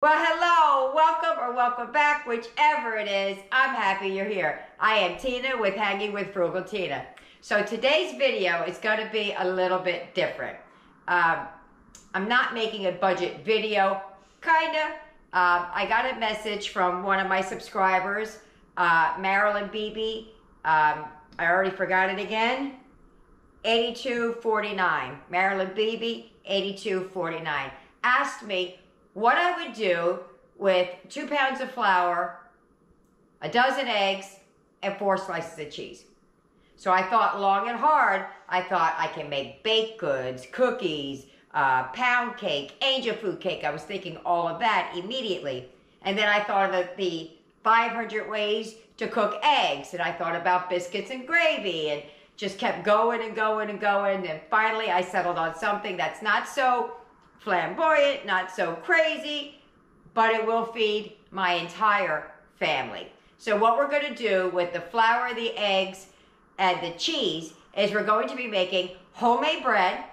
Well, hello, welcome or welcome back, whichever it is. I'm happy you're here. I am Tina with Hanging with Frugal Tina. So today's video is going to be a little bit different. I'm not making a budget video, kinda. I got a message from one of my subscribers, Marilyn BB. I already forgot it again. 8249. Marilyn BB, 8249. Asked me what I would do with 2 pounds of flour, a dozen eggs, and 4 slices of cheese. So I thought long and hard. I thought I can make baked goods, cookies, pound cake, angel food cake. I was thinking all of that immediately. And then I thought of the 500 ways to cook eggs. And I thought about biscuits and gravy and just kept going and going and going. And finally I settled on something that's not so flamboyant, not so crazy, but it will feed my entire family. So what we're going to do with the flour, the eggs, and the cheese is we're going to be making homemade bread,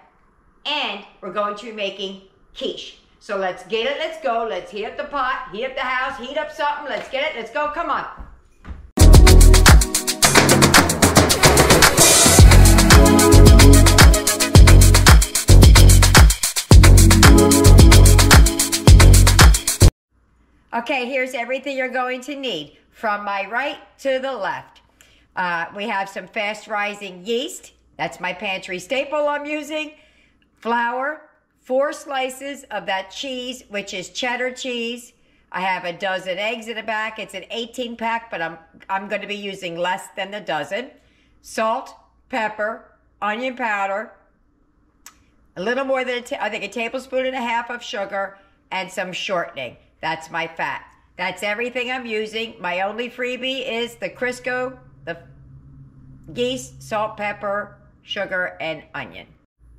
and we're going to be making quiche. So let's get it, let's go, let's heat up the pot, heat up the house, heat up something, let's get it, let's go, come on. Okay, here's everything you're going to need from my right to the left. We have some fast rising yeast. That's my pantry staple I'm using. Flour, 4 slices of that cheese, which is cheddar cheese. I have a dozen eggs in the back. It's an 18 pack, but I'm going to be using less than the dozen. Salt, pepper, onion powder, a little more than I think a tablespoon and a half of sugar, and some shortening. That's my fat. That's everything I'm using. My only freebie is the Crisco, the yeast, salt, pepper, sugar, and onion.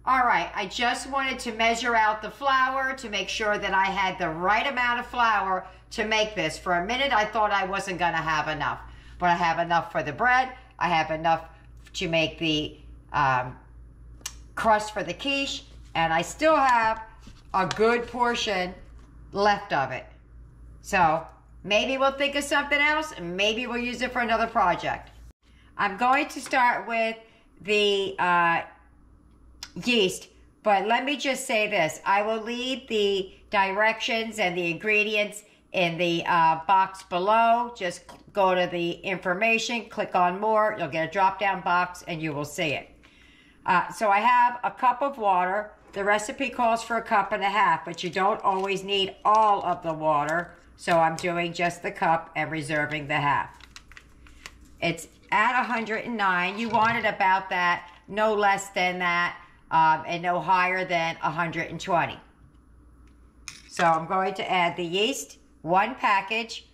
All right, I just wanted to measure out the flour to make sure that I had the right amount of flour to make this. For a minute, I thought I wasn't gonna have enough, but I have enough for the bread. I have enough to make the crust for the quiche, and I still have a good portion left of it. So maybe we'll think of something else, and maybe we'll use it for another project. I'm going to start with the yeast, but let me just say this. I will leave the directions and the ingredients in the box below. Just go to the information, click on more. You'll get a drop-down box, and you will see it. So I have a cup of water. The recipe calls for 1.5 cups, but you don't always need all of the water. So I'm doing just the cup and reserving the half. It's at 109. You want it about that, no less than that, and no higher than 120. So I'm going to add the yeast, 1 package,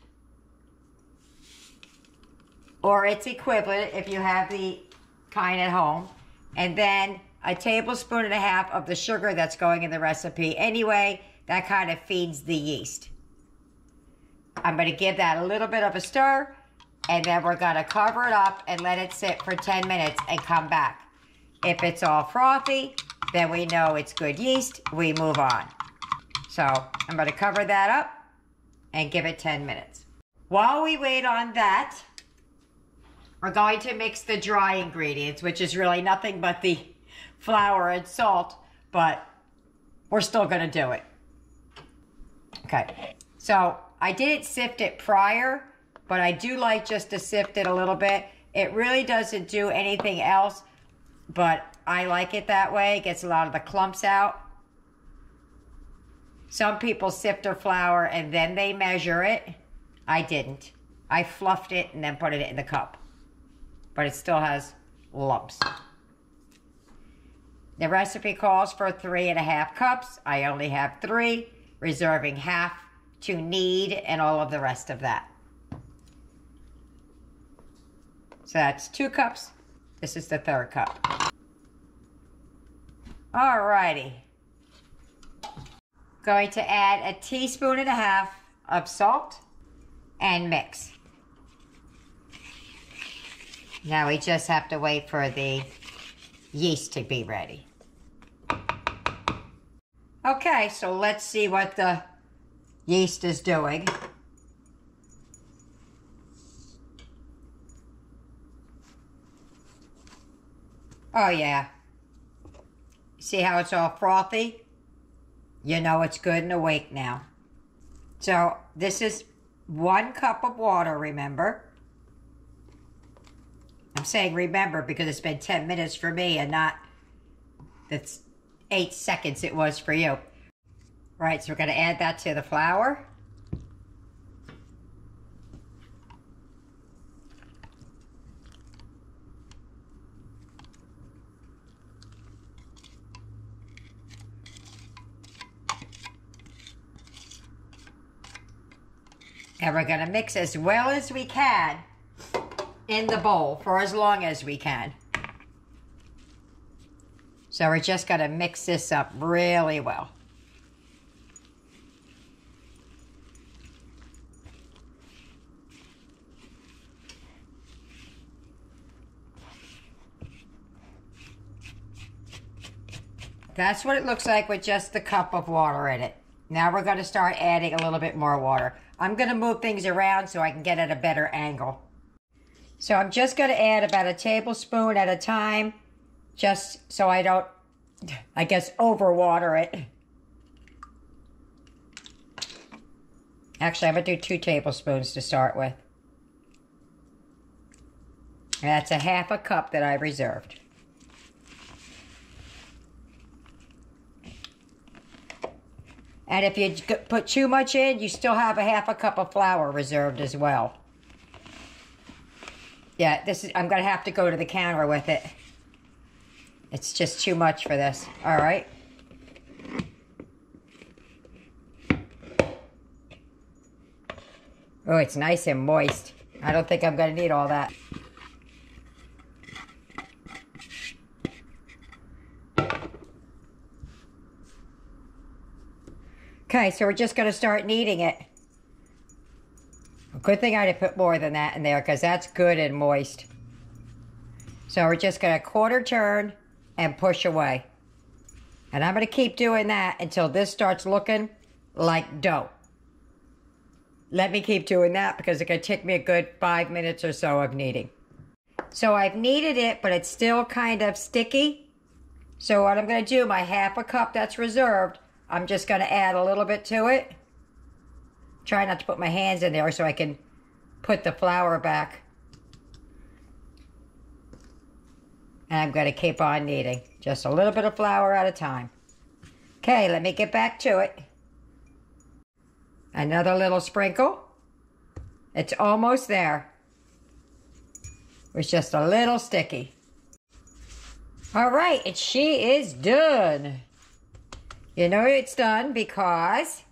or its equivalent if you have the kind at home, and then a 1.5 tablespoons of the sugar that's going in the recipe anyway. That kind of feeds the yeast. I'm going to give that a little bit of a stir, and then we're going to cover it up and let it sit for 10 minutes and come back. If it's all frothy, then we know it's good yeast. We move on. So I'm going to cover that up and give it 10 minutes. While we wait on that, we're going to mix the dry ingredients, which is really nothing but the flour and salt, but we're still going to do it. Okay, so I didn't sift it prior, but I do like just to sift it a little bit. It really doesn't do anything else, but I like it that way. It gets a lot of the clumps out. Some people sift their flour and then they measure it. I didn't. I fluffed it and then put it in the cup, but it still has lumps. The recipe calls for 3.5 cups. I only have 3, reserving half to knead and all of the rest of that. So that's 2 cups. This is the 3rd cup. Alrighty. Going to add 1.5 teaspoons of salt and mix. Now we just have to wait for the yeast to be ready. Okay, so let's see what the yeast is doing. Oh yeah. See how it's all frothy? You know it's good and awake now. So this is 1 cup of water, remember? I'm saying remember because it's been 10 minutes for me and not that's 8 seconds it was for you. Right, so we're going to add that to the flour. And we're going to mix as well as we can in the bowl for as long as we can. So we're just going to mix this up really well. That's what it looks like with just the cup of water in it. Now we're going to start adding a little bit more water. I'm going to move things around so I can get at a better angle. So I'm just going to add about a tablespoon at a time, just so I don't, I guess, overwater it. Actually, I'm going to do 2 tablespoons to start with. And that's a 1/2 cup that I reserved. And if you put too much in, you still have a 1/2 cup of flour reserved as well. Yeah, this is, I'm going to have to go to the counter with it. It's just too much for this. All right. Oh, it's nice and moist. I don't think I'm going to need all that. Okay, so we're just going to start kneading it. Good thing I didn't put more than that in there because that's good and moist. So we're just going to 1/4 turn and push away. And I'm going to keep doing that until this starts looking like dough. Let me keep doing that because it's going to take me a good 5 minutes or so of kneading. So I've kneaded it, but it's still kind of sticky. So what I'm going to do, my 1/2 cup that's reserved, I'm just going to add a little bit to it. Try not to put my hands in there so I can put the flour back. And I'm going to keep on kneading. Just a little bit of flour at a time. Okay, let me get back to it. Another little sprinkle. It's almost there. It's just a little sticky. All right, and she is done. You know it's done because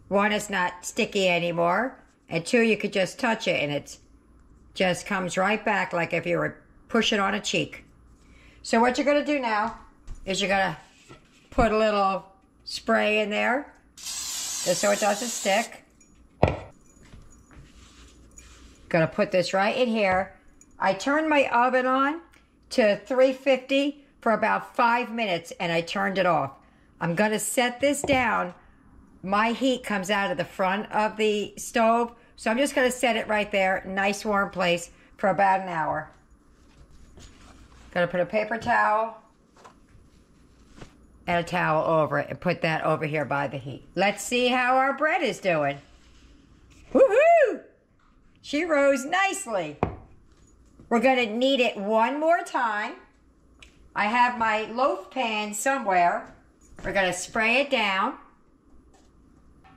1, it's not sticky anymore, and 2, you could just touch it and it just comes right back like if you were pushing on a cheek. So what you're going to do now is you're going to put a little spray in there just so it doesn't stick. Going to put this right in here. I turned my oven on to 350 for about 5 minutes and I turned it off. I'm going to set this down. My heat comes out of the front of the stove, so I'm just going to set it right there, nice warm place, for about an hour. Going to put a paper towel and a towel over it and put that over here by the heat. Let's see how our bread is doing. Woohoo! She rose nicely. We're going to knead it one more time. I have my loaf pan somewhere. We're going to spray it down.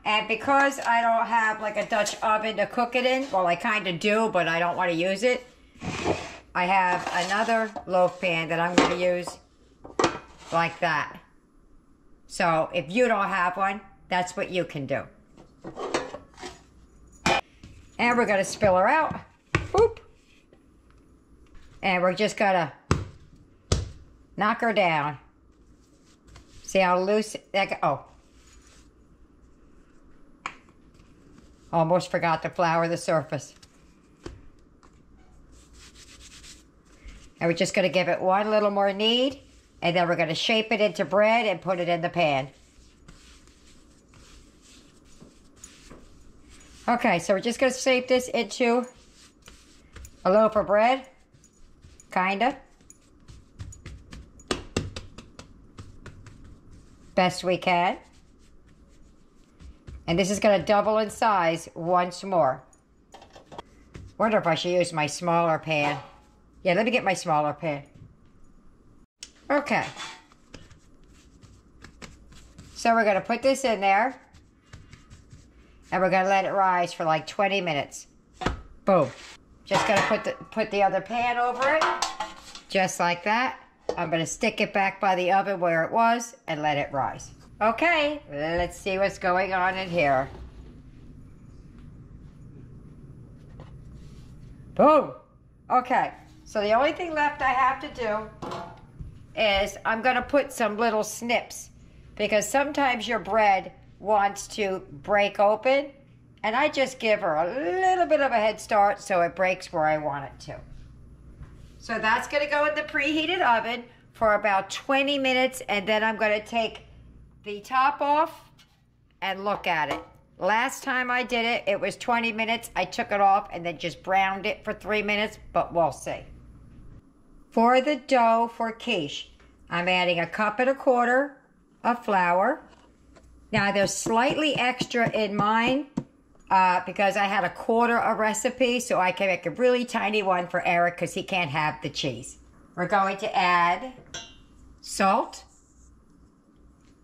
And because I don't have like a Dutch oven to cook it in, well, I kind of do, but I don't want to use it. I have another loaf pan that I'm going to use like that. So if you don't have one, that's what you can do. And we're going to spill her out. Boop. And we're just going to knock her down. See how loose that oh. Almost forgot to flour the surface. And we're just going to give it one little more knead. And then we're going to shape it into bread and put it in the pan. Okay, so we're just going to shape this into a loaf of bread. Kinda. Best we can. And this is going to double in size once more. Wonder if I should use my smaller pan. Yeah, let me get my smaller pan. Okay. So we're going to put this in there. And we're going to let it rise for like 20 minutes. Boom. Just going to put the other pan over it. Just like that. I'm going to stick it back by the oven where it was and let it rise. Okay, let's see what's going on in here. Boom. Okay, so the only thing left I have to do is I'm going to put some little snips, because sometimes your bread wants to break open, and I just give her a little bit of a head start so it breaks where I want it to. So that's going to go in the preheated oven for about 20 minutes, and then I'm going to take the top off and look at it. Last time I did it, it was 20 minutes. I took it off and then just browned it for 3 minutes, but we'll see. For the dough for quiche, I'm adding 1.25 cups of flour. Now there's slightly extra in mine because I had 1/4 recipe, so I can make a really tiny one for Eric because he can't have the cheese. We're going to add salt,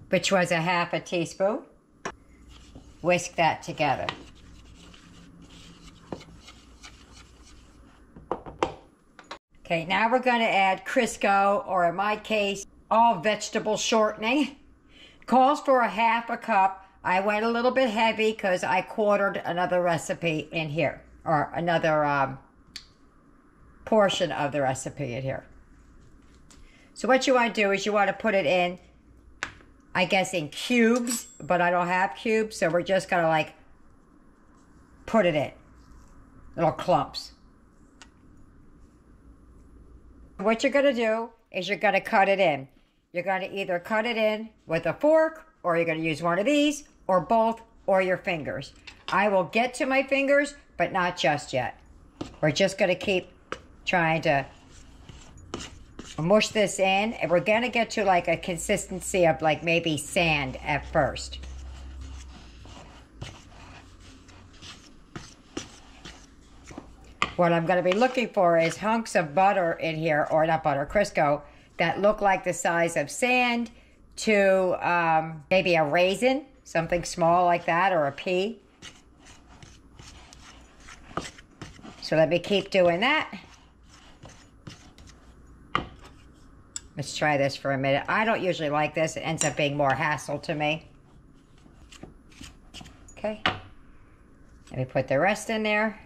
which was 1/2 teaspoon. Whisk that together. Okay, now we're going to add Crisco, or in my case, all vegetable shortening. Calls for 1/2 cup. I went a little bit heavy because I quartered another recipe in here, or another portion of the recipe in here. So what you want to do is you want to put it in, I guess, in cubes, but I don't have cubes, so we're just going to like put it in little clumps. What you're going to do is you're going to cut it in. You're going to either cut it in with a fork, or you're going to use one of these, or both, or your fingers. I will get to my fingers, but not just yet. We're just going to keep trying to mush this in, and we're going to get to like a consistency of like maybe sand at first. What I'm going to be looking for is hunks of butter in here, or not butter, Crisco, that look like the size of sand to maybe a raisin, something small like that, or a pea. So let me keep doing that. Let's try this for a minute. I don't usually like this. It ends up being more hassle to me. Okay. Let me put the rest in there.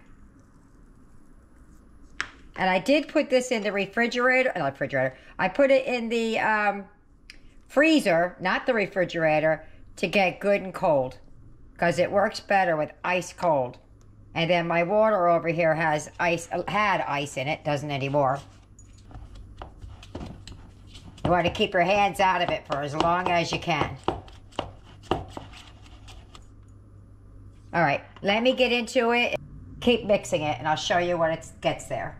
And I did put this in the refrigerator. Not refrigerator. I put it in the freezer, not the refrigerator, to get good and cold. Because it works better with ice cold. And then my water over here has ice, had ice in it, doesn't anymore. You want to keep your hands out of it for as long as you can. All right, let me get into it. Keep mixing it, and I'll show you when it gets there.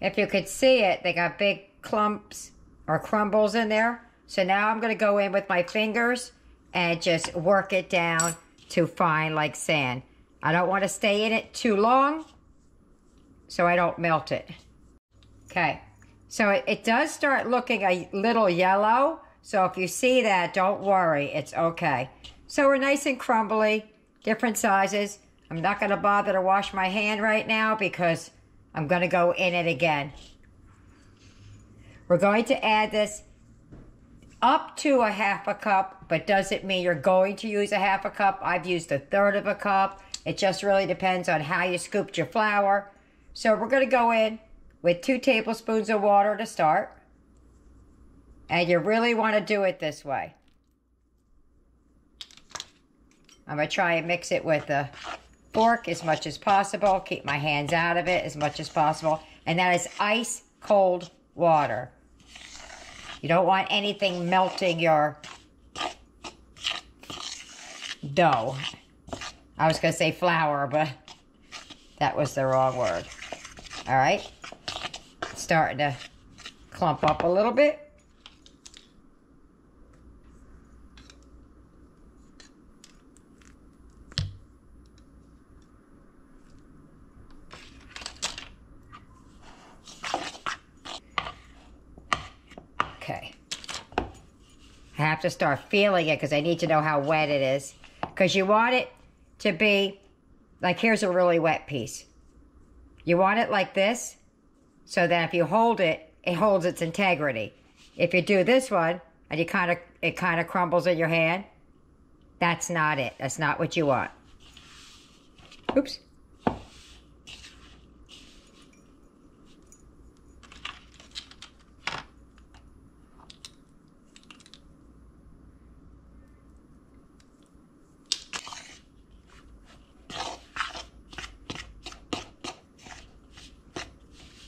If you could see it, they got big clumps or crumbles in there. So now I'm going to go in with my fingers and just work it down to fine like sand. I don't want to stay in it too long so I don't melt it. Okay, so it does start looking a little yellow. So if you see that, don't worry, it's okay. So we're nice and crumbly, different sizes. I'm not going to bother to wash my hand right now because I'm going to go in it again. We're going to add this up to 1/2 cup, but doesn't mean you're going to use 1/2 cup. I've used 1/3 cup. It just really depends on how you scooped your flour. So we're going to go in with 2 tablespoons of water to start. And you really want to do it this way. I'm going to try and mix it with a fork as much as possible. Keep my hands out of it as much as possible. And that is ice cold water. You don't want anything melting your dough. I was going to say flour, but that was the wrong word. All right. It's starting to clump up a little bit. Okay. I have to start feeling it because I need to know how wet it is. Because you want it to be, like here's a really wet piece. You want it like this, so that if you hold it, it holds its integrity. If you do this one, and it kind of crumbles in your hand, that's not it. That's not what you want. Oops.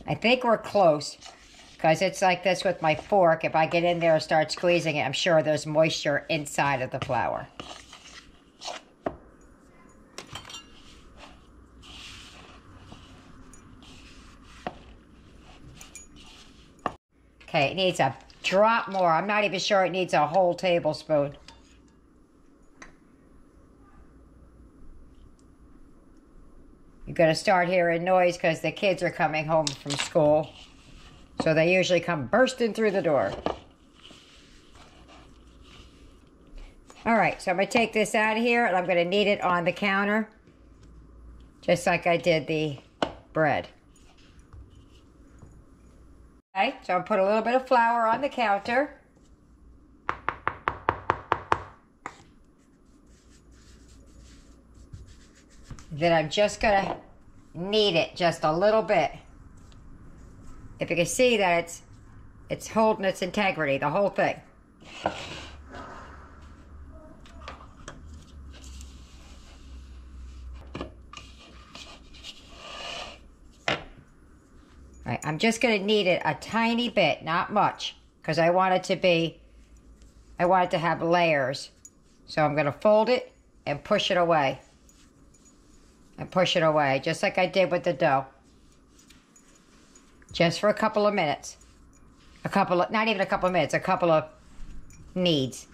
I think we're close, because it's like this with my fork. If I get in there and start squeezing it, I'm sure there's moisture inside of the flour. Okay, it needs a drop more. I'm not even sure it needs a whole tablespoon. You're going to start hearing noise because the kids are coming home from school. So they usually come bursting through the door. All right, so I'm going to take this out of here and I'm going to knead it on the counter. Just like I did the bread. Okay, so I'll put a little bit of flour on the counter. Then I'm just going to knead it just a little bit. If you can see that it's holding its integrity, the whole thing. All right, I'm just going to knead it a tiny bit, not much, because I want it to have layers. So I'm going to fold it and push it away. And push it away, just like I did with the dough. Just for a couple of minutes. Not even a couple of minutes, a couple of kneads.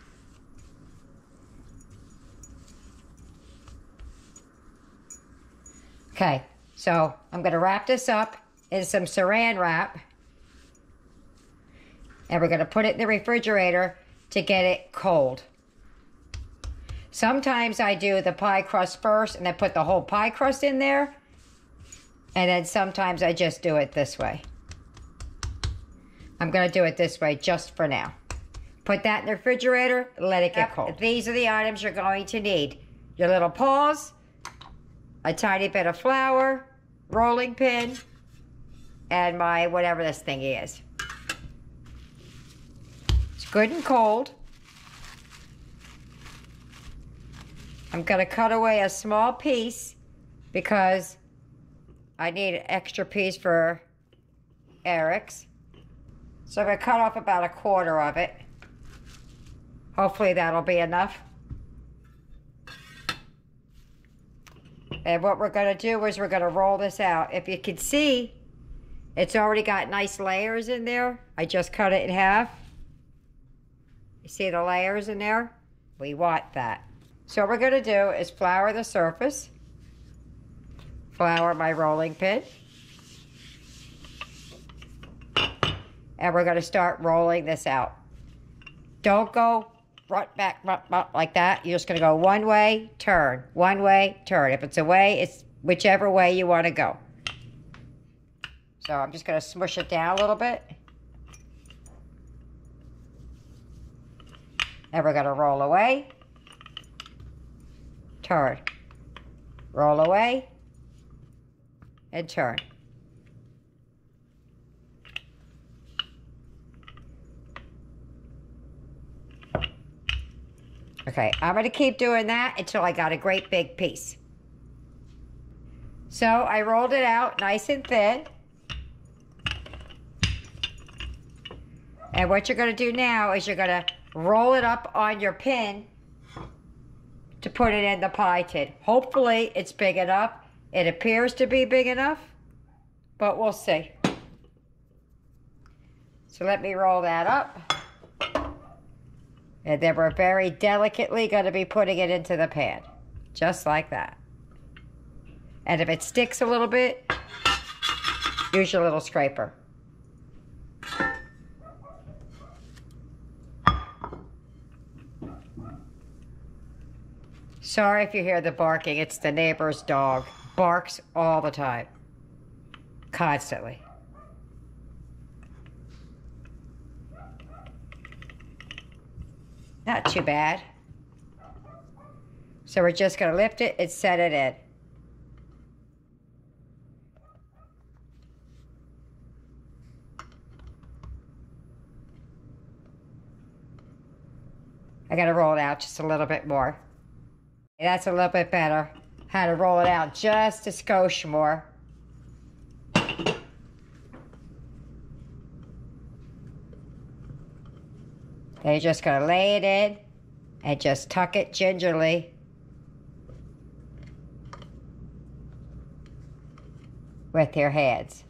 Okay, so I'm going to wrap this up in some saran wrap. And we're going to put it in the refrigerator to get it cold. Sometimes I do the pie crust first and then put the whole pie crust in there. And then sometimes I just do it this way. I'm going to do it this way just for now. Put that in the refrigerator, let it get cold. These are the items you're going to need. Your little paws, a tiny bit of flour, rolling pin, and my whatever this thingy is. It's good and cold. I'm going to cut away a small piece because I need an extra piece for Eric's. So I'm going to cut off about 1/4 of it. Hopefully that'll be enough. And what we're going to do is we're going to roll this out. If you can see, it's already got nice layers in there. I just cut it in half. You see the layers in there? We want that. So what we're going to do is flour the surface, flour my rolling pin, and we're going to start rolling this out. Don't go front, back, like that. You're just going to go one way, turn, one way, turn. If it's away, it's whichever way you want to go. So I'm just going to smush it down a little bit. And we're going to roll away. Turn, roll away, and turn. Okay, I'm going to keep doing that until I got a great big piece. So I rolled it out nice and thin. And what you're going to do now is you're going to roll it up on your pin to put it in the pie tin. Hopefully it's big enough. It appears to be big enough, but we'll see. So let me roll that up. And then we're very delicately going to be putting it into the pan. Just like that. And if it sticks a little bit, use your little scraper. Sorry if you hear the barking. It's the neighbor's dog. Barks all the time. Constantly. Not too bad. So we're just going to lift it and set it in. I got to roll it out just a little bit more. That's a little bit better. Had to roll it out just a skosh more. Then you're just going to lay it in and just tuck it gingerly with your hands.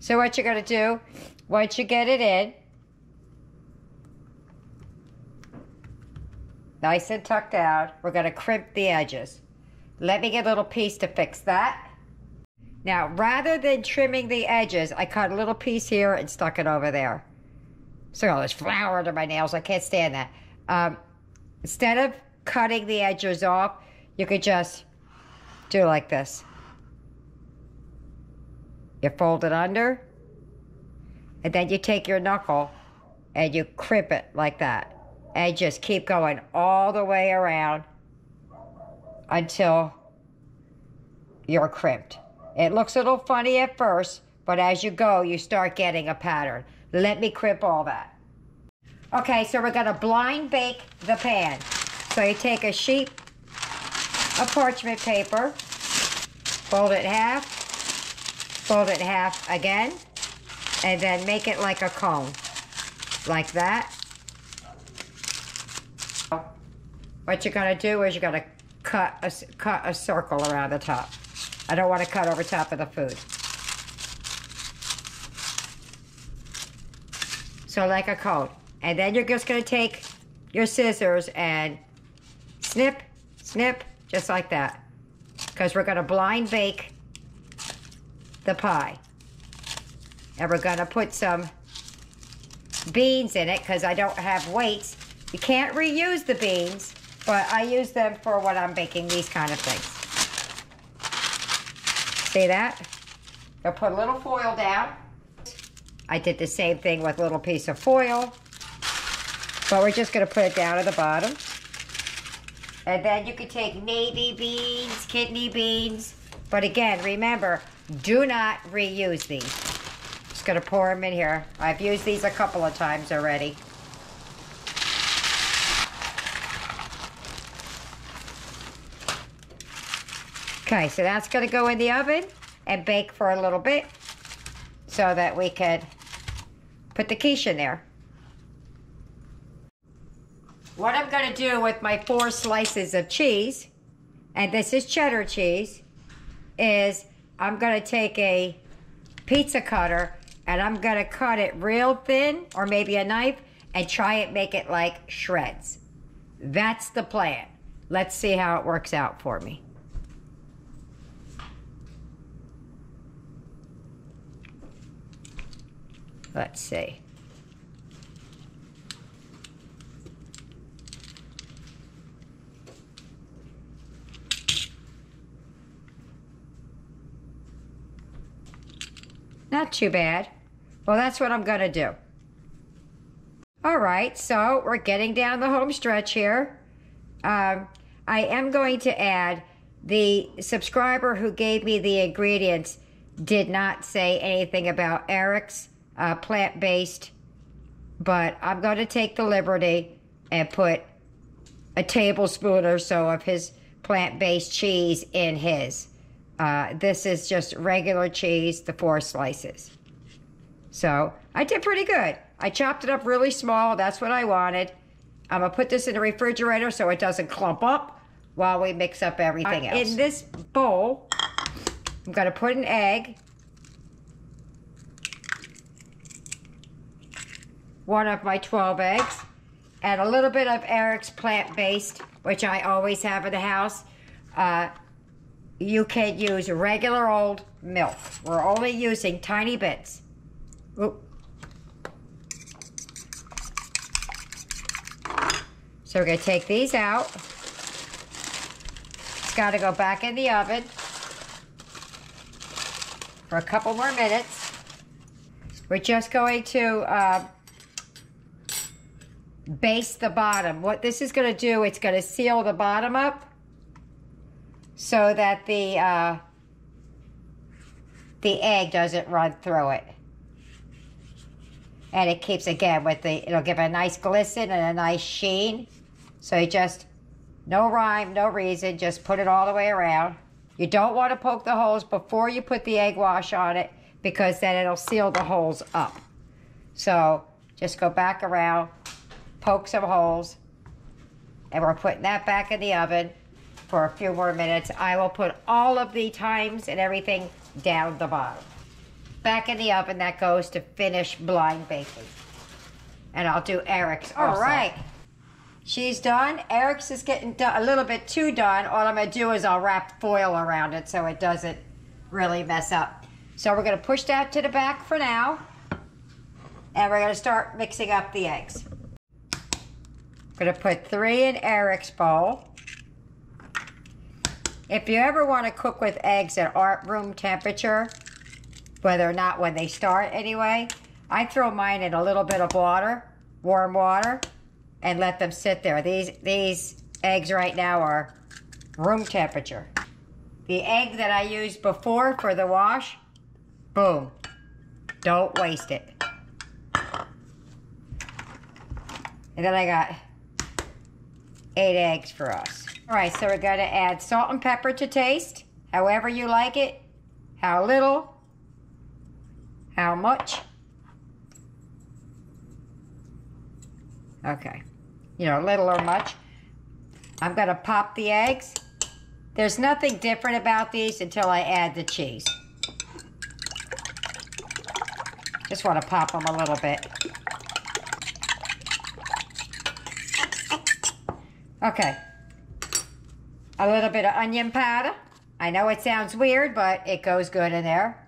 So what you're going to do, once you get it in, nice and tucked down, we're going to crimp the edges. Let me get a little piece to fix that. Now, rather than trimming the edges, I cut a little piece here and stuck it over there. So all this flour under my nails, I can't stand that. Instead of cutting the edges off, you could just do like this. You fold it under, and then you take your knuckle and you crimp it like that. And just keep going all the way around until you're crimped. It looks a little funny at first, but as you go, you start getting a pattern. Let me crimp all that. Okay, so we're going to blind bake the pan. So you take a sheet of parchment paper, fold it in half again, and then make it like a cone, like that. What you're going to do is you're going to cut a circle around the top. I don't want to cut over top of the food. So like a cone. And then you're just going to take your scissors and snip, snip, just like that. Because we're going to blind bake the pie. And we're going to put some beans in it because I don't have weights. You can't reuse the beans, but I use them for when I'm baking these kind of things. See that? I'll put a little foil down. I did the same thing with a little piece of foil. But we're just going to put it down at the bottom. And then you can take navy beans, kidney beans. But again, remember, do not reuse these. Just going to pour them in here. I've used these a couple of times already. Okay, so that's going to go in the oven and bake for a little bit so that we can put the quiche in there. What I'm going to do with my 4 slices of cheese, and this is cheddar cheese, is I'm going to take a pizza cutter and I'm going to cut it real thin, or maybe a knife, and try and make it like shreds. That's the plan. Let's see how it works out for me. Let's see. Not too bad. Well, that's what I'm going to do. All right, so we're getting down the home stretch here. I am going to add, the subscriber who gave me the ingredients did not say anything about Eric's plant-based, but I'm going to take the liberty and put a tablespoon or so of his plant-based cheese in his. This is just regular cheese, the 4 slices. So I did pretty good. I chopped it up really small. That's what I wanted. I'm going to put this in the refrigerator so it doesn't clump up while we mix up everything else. In this bowl, I'm going to put an egg, one of my 12 eggs, and a little bit of Eric's plant-based, which I always have in the house. You can use regular old milk. We're only using tiny bits. Oop. So we're going to take these out. It's got to go back in the oven for a couple more minutes. We're just going to baste the bottom. What this is going to do, it's going to seal the bottom up so that the egg doesn't run through it. And it keeps, again, it'll give a nice glisten and a nice sheen. So you just, no rhyme, no reason, just put it all the way around. You don't want to poke the holes before you put the egg wash on it because then it'll seal the holes up. So just go back around, poke some holes, and we're putting that back in the oven for a few more minutes. I will put all of the times and everything down the bottom. Back in the oven, that goes to finish blind baking. And I'll do Eric's also. All right. She's done. Eric's is getting a little bit too done. All I'm going to do is I'll wrap foil around it so it doesn't really mess up. So we're going to push that to the back for now. And we're going to start mixing up the eggs. I'm going to put 3 in Eric's bowl. If you ever want to cook with eggs that aren't room temperature, whether or not when they start anyway, I throw mine in a little bit of water, warm water, and let them sit there. These eggs right now are room temperature. The egg that I used before for the wash, boom, don't waste it. And then I got 8 eggs for us. All right, so we're gonna add salt and pepper to taste, however you like it, how little, how much. Okay, you know, little or much. I'm gonna pop the eggs. There's nothing different about these until I add the cheese. Just wanna pop them a little bit. Okay, a little bit of onion powder. I know it sounds weird, but it goes good in there.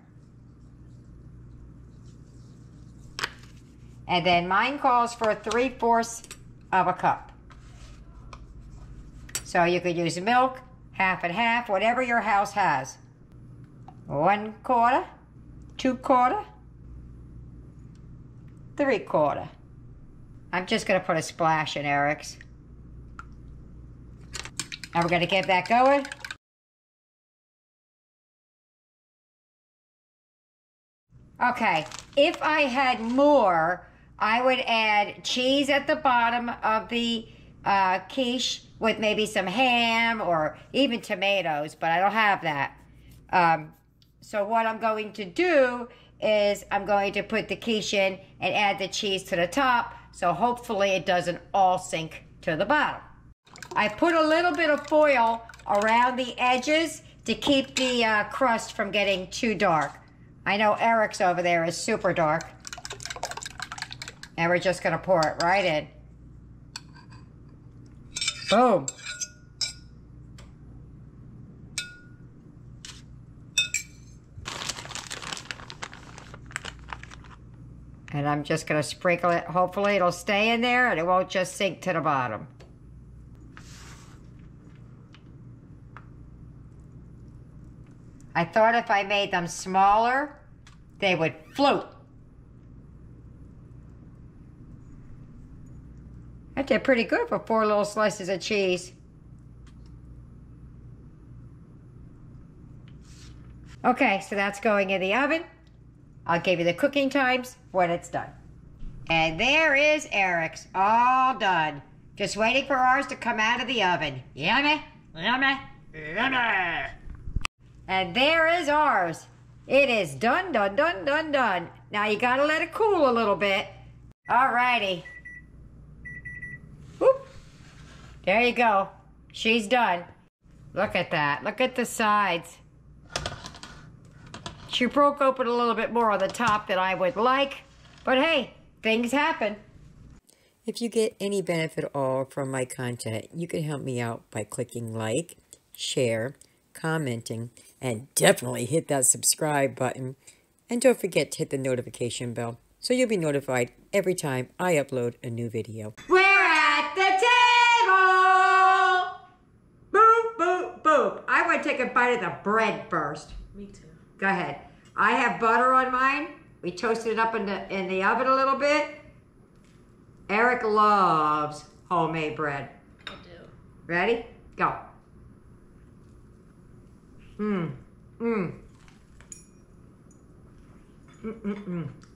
And then mine calls for 3/4 of a cup. So you could use milk, half and half, whatever your house has. 1/4, 2/4, 3/4. I'm just gonna put a splash in Eric's. And we're gonna get that going. Okay, if I had more, I would add cheese at the bottom of the quiche with maybe some ham or even tomatoes, but I don't have that. So what I'm going to do is I'm going to put the quiche in and add the cheese to the top, so hopefully it doesn't all sink to the bottom. I put a little bit of foil around the edges to keep the crust from getting too dark. I know Eric's over there is super dark. And we're just gonna pour it right in. Boom. And I'm just gonna sprinkle it. Hopefully it'll stay in there and it won't just sink to the bottom. I thought if I made them smaller, they would float. That did pretty good for 4 little slices of cheese. Okay, so that's going in the oven. I'll give you the cooking times when it's done. And there is Eric's, all done. Just waiting for ours to come out of the oven. Yummy, yummy, yummy. And there is ours. It is done, done, done, done, done. Now you gotta let it cool a little bit. Alrighty. Whoop. There you go. She's done. Look at that. Look at the sides. She broke open a little bit more on the top than I would like. But hey, things happen. If you get any benefit at all from my content, you can help me out by clicking like, share, commenting, and definitely hit that subscribe button. And don't forget to hit the notification bell so you'll be notified every time I upload a new video. We're at the table! Boop, boop, boop. I want to take a bite of the bread first. Me too. Go ahead. I have butter on mine. We toasted it up in the oven a little bit. Eric loves homemade bread. I do. Ready? Go.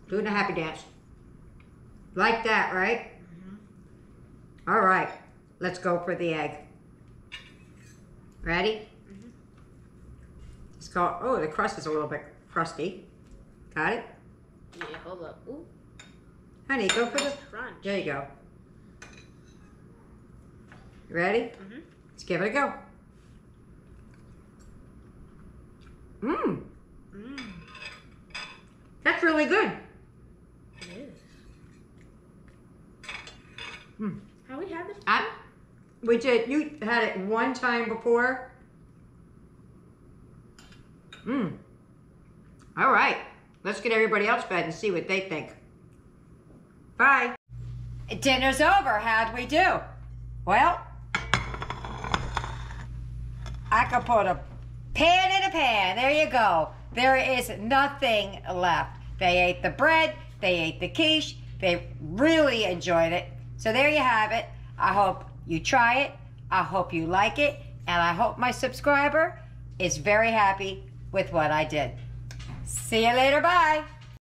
Doing a happy dance. Like that, right? Mm-hmm. All right. Let's go for the egg. Ready? Mm-hmm. Let's go. Oh, the crust is a little bit crusty. Got it? Yeah, hold up. Ooh. Honey, go for the Crunch. There you go. Ready? Mm-hmm. Let's give it a go. Mmm. Mmm. That's really good. It is. Mm. Have we had this? We did. You had it one time before. Mmm. All right. Let's get everybody else fed and see what they think. Bye. Dinner's over. How'd we do? Well, I could put a pan in a pan. There you go. There is nothing left. They ate the bread. They ate the quiche. They really enjoyed it. So there you have it. I hope you try it. I hope you like it. And I hope my subscriber is very happy with what I did. See you later. Bye.